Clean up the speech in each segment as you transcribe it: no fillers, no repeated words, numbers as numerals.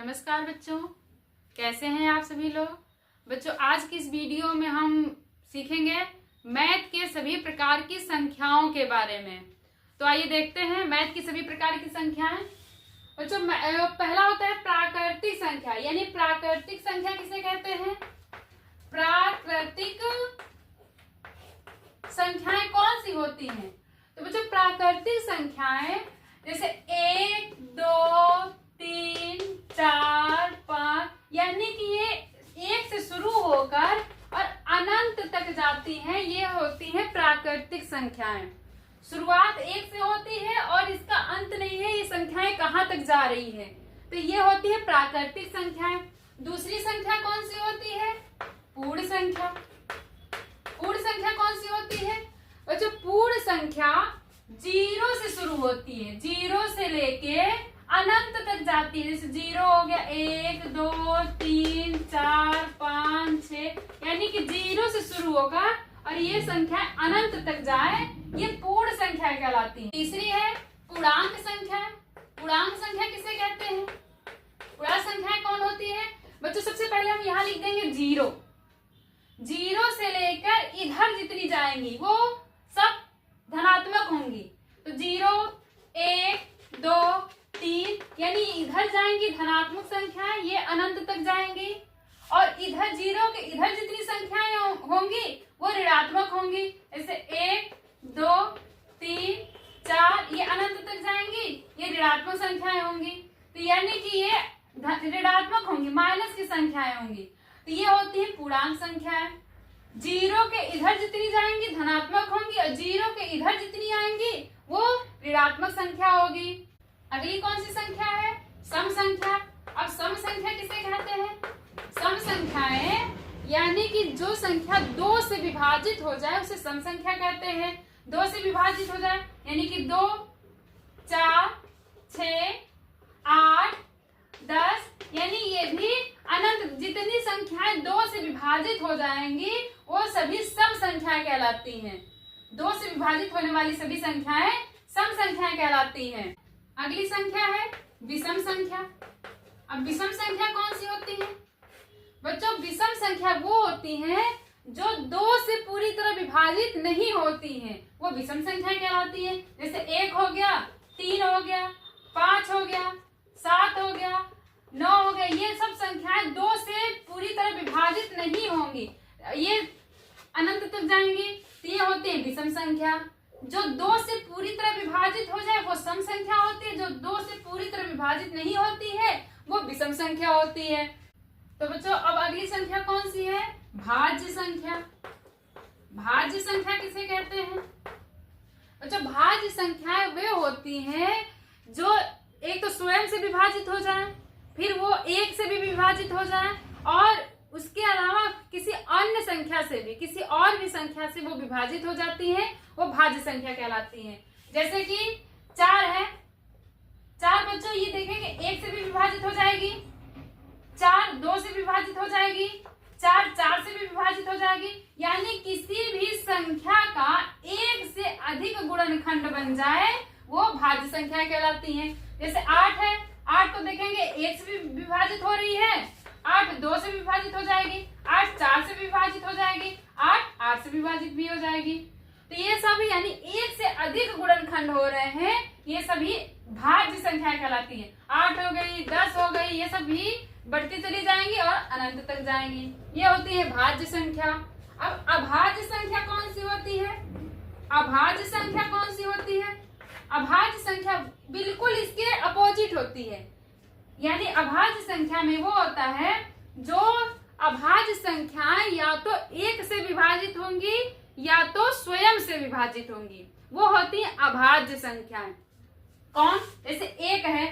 नमस्कार बच्चों, कैसे हैं आप सभी लोग। बच्चों, आज की इस वीडियो में हम सीखेंगे मैथ के सभी प्रकार की संख्याओं के बारे में। तो आइए देखते हैं मैथ की सभी प्रकार की संख्याएं। बच्चों, पहला होता है प्राकृतिक संख्या, यानी प्राकृतिक संख्या किसे कहते हैं। प्राकृतिक संख्याएं कौन सी होती हैं। तो बच्चों, प्राकृतिक संख्याएं जैसे 1, 2, 3, 4, 5, यानी कि ये 1 से शुरू होकर और अनंत तक जाती हैं, ये होती हैं प्राकृतिक संख्याएं। शुरुआत 1 से होती है और इसका अंत नहीं है, ये संख्याएं कहाँ तक जा रही है, तो ये होती है प्राकृतिक संख्याएं। दूसरी संख्या कौन सी होती है, पूर्ण संख्या। पूर्ण संख्या कौन सी होती है बच्चों, पूर्ण संख्या 0 से शुरू होती है, 0 से लेके अनंत तक जाती है। जैसे 0 हो गया 1, 2, 3, 4, 5, 6, यानी कि 0 से शुरू होगा और ये संख्या अनंत तक जाए, ये पूर्ण संख्या कहलाती है। तीसरी है पूर्णांक संख्या। पूर्णांक संख्या किसे कहते हैं। पूर्णांक संख्या कौन होती है बच्चों, सबसे पहले हम यहाँ लिख देंगे 0। 0 से लेकर इधर जितनी जाएंगी वो सब धनात्मक होंगी। तो 0, 1, 2, 3, यानी इधर जाएंगी धनात्मक संख्याएं, ये अनंत तक जाएंगी। और इधर 0 के इधर जितनी संख्याएं होंगी वो ऋणात्मक होंगी। जैसे 1, 2, 3, 4, ये अनंत तक जाएंगी, ये ऋणात्मक संख्याएं होंगी। तो यानी कि ये ऋणात्मक होंगी, माइनस की संख्याएं होंगी। तो ये होती है पूर्णांक संख्याएं। 0 के इधर जितनी जाएंगी धनात्मक होंगी और 0 के इधर जितनी आएंगी वो ऋणात्मक संख्या होगी। अगली कौन सी संख्या है, सम संख्या। अब सम संख्या किसे कहते हैं। सम संख्याएं यानी कि जो संख्या 2 से विभाजित हो जाए उसे सम संख्या कहते हैं। 2 से विभाजित हो जाए यानी कि 2, 4, 6, 8, 10, यानी ये भी अनंत जितनी संख्याएं 2 से विभाजित हो जाएंगी वो सभी सम संख्याएं कहलाती हैं। 2 से विभाजित होने वाली सभी संख्याएं सम संख्याएं कहलाती हैं। अगली संख्या है विषम संख्या। अब विषम संख्या कौन सी होती है बच्चों, विषम संख्या वो होती है जो 2 से पूरी तरह विभाजित नहीं होती हैं, वो विषम संख्या कहलाती है। जैसे 1 हो गया, 3 हो गया, 5 हो गया, 7 हो गया, 9 हो गया, ये सब संख्याएं 2 से पूरी तरह विभाजित नहीं होंगी, ये अनंत तक जाएंगी। तो ये होती है विषम संख्या। जो 2 से पूरी तरह विभाजित हो जाए वो सम संख्या होती है, जो 2 से पूरी तरह विभाजित नहीं होती है वो विषम संख्या होती है। तो बच्चों, अब अगली संख्या कौन सी है, भाज्य संख्या। भाज्य संख्या किसे कहते हैं बच्चों, भाज्य संख्याएं वे होती हैं जो एक तो स्वयं से विभाजित हो जाए, फिर वो 1 से भी विभाजित हो जाए और उसके अलावा किसी अन्य संख्या से भी, किसी और भी संख्या से वो विभाजित हो जाती हैं, वो भाज्य संख्या कहलाती हैं। जैसे कि 4 है, 4 बच्चों ये देखेंगे 1 से भी विभाजित हो जाएगी, 4 2 से विभाजित हो जाएगी, 4 4 से भी विभाजित हो जाएगी, यानी किसी भी संख्या का 1 से अधिक गुणनखंड बन जाए वो भाज्य संख्या कहलाती हैं। जैसे 8 है, 8 को देखेंगे 1 से भी विभाजित हो रही है, 8 2 से विभाजित हो जाएगी, 8 4 से विभाजित हो जाएगी, 8 8 से विभाजित भी हो जाएगी। तो ये सभी यानी 1 से अधिक गुणनखंड हो रहे हैं, ये सभी भाज्य संख्या कहलाती है। 8 हो गई, 10 हो गई, ये सभी बढ़ती चली जाएंगी और अनंत तक जाएंगी, ये होती है भाज्य संख्या। अब अभाज्य संख्या कौन सी होती है। अभाज्य संख्या कौन सी होती है, अभाज्य संख्या बिल्कुल इसके अपोजिट होती है। यानी अभाज्य संख्या में वो होता है जो अभाज्य संख्याएं या तो 1 से विभाजित होंगी या तो स्वयं से विभाजित होंगी, वो होती है अभाज्य संख्याएं। कौन, जैसे 1 है,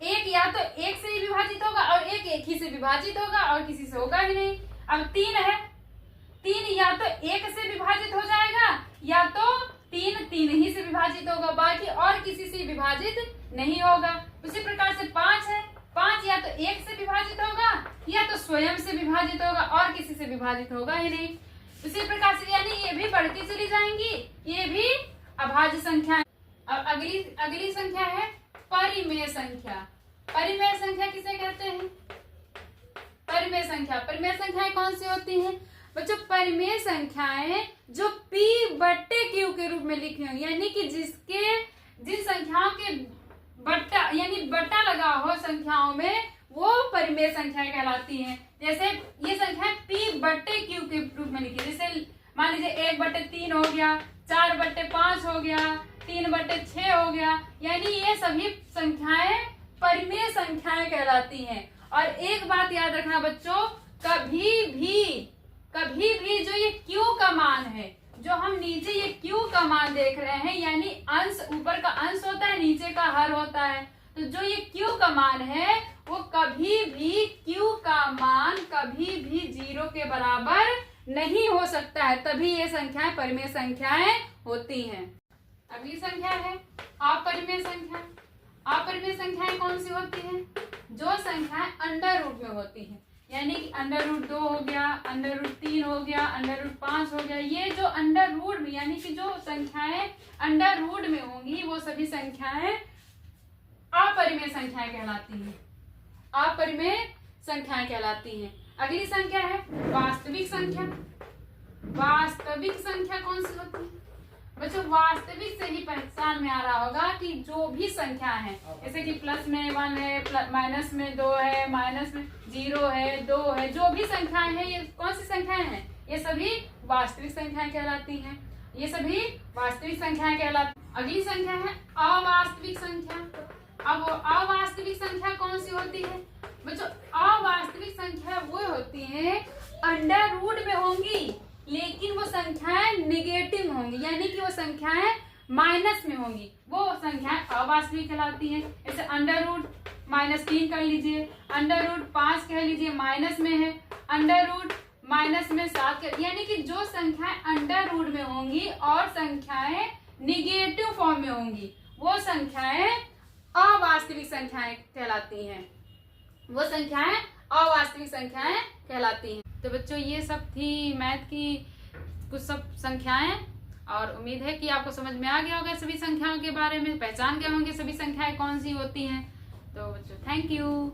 1 या तो 1 से ही विभाजित होगा और 1 ही से विभाजित होगा और किसी से होगा ही नहीं। अब 3 है, 3 या तो 1 से विभाजित हो जाएगा या तो 3 ही से विभाजित होगा, बाकी और किसी से विभाजित नहीं होगा। उसी प्रकार से 5 है, 5 या तो 1 से विभाजित होगा या तो स्वयं से विभाजित होगा और किसी से विभाजित होगा ही नहीं। उसी प्रकार से यानी ये भी बढ़ती चली जाएंगी, ये भी अभाज्य संख्या। अब अगली संख्या है परिमेय संख्या। परिमेय संख्या किसे कहते हैं संख्या। परिमेय संख्याएं कौन सी होती हैं बच्चों? परिमेय संख्याएं जो p बट्टे q के रूप में लिखी हो, यानी कि जिन संख्याओं के बट्टा यानी बट्टा लगा हो संख्याओं में, वो परिमेय संख्याएं कहलाती हैं। जैसे ये संख्या p बट्टे q के रूप में लिखी, जैसे मान लीजिए 1/3 हो गया, 4/5 हो गया, 3/6 हो गया, यानी ये सभी संख्याएं परिमेय संख्याएं कहलाती हैं। और एक बात याद रखना बच्चों, कभी भी जो ये q का मान है, जो हम नीचे ये q का मान देख रहे हैं, यानी अंश, ऊपर का अंश होता है, नीचे का हर होता है, तो जो ये q का मान है वो कभी भी q का मान कभी भी 0 के बराबर नहीं हो सकता है, तभी ये संख्याएं परिमेय संख्याएं होती हैं। अगली संख्या है अपरिमेय संख्या। अपरिमेय संख्याएं कौन सी होती हैं? जो संख्याएं अंडर रूट में होती हैं, यानी कि √2 हो गया, √3 हो गया, √5 हो गया। ये जो अंडर रूट में, यानी कि जो संख्याएं अंडर रूट में होंगी, वो सभी संख्याएं अपरिमेय संख्याएं कहलाती हैं। अपरिमेय संख्याएं कहलाती हैं। अगली संख्या है वास्तविक संख्या। वास्तविक संख्या कौन सी होती है बच्चों? वास्तविक से ही पहचान में आ रहा होगा कि जो भी संख्या है, जैसे कि प्लस में 1 है, माइनस में 2 है, माइनस में 0 है, 2 है, जो भी संख्याएं हैं, ये कौन सी संख्याएं हैं? ये सभी वास्तविक संख्याएं कहलाती हैं। ये सभी वास्तविक संख्याएं कहलाती। अगली संख्या है अवास्तविक संख्या। अब अवास्तविक संख्या कौन सी होती है बच्चों? अवास्तविक संख्या वो होती है अंडर रूट में होंगी, लेकिन वो संख्याएं निगेटिव होंगी, यानी कि वो संख्याएं माइनस में होंगी, वो संख्याएं अवास्तविक कहलाती हैं। जैसे √-3 कर लीजिए, √5 कह लीजिए, माइनस में है, √-7, यानी कि जो संख्याएं अंडर रूट में होंगी और संख्याएं निगेटिव फॉर्म में होंगी, वो संख्याएं अवास्तविक संख्याएं कहलाती हैं। वो संख्याएं अवास्तविक संख्याएं कहलाती हैं। तो बच्चों ये सब थी मैथ की कुछ सब संख्याएं, और उम्मीद है कि आपको समझ में आ गया होगा सभी संख्याओं के बारे में, पहचान गए होंगे सभी संख्याएं कौन सी होती हैं। तो बच्चों थैंक यू।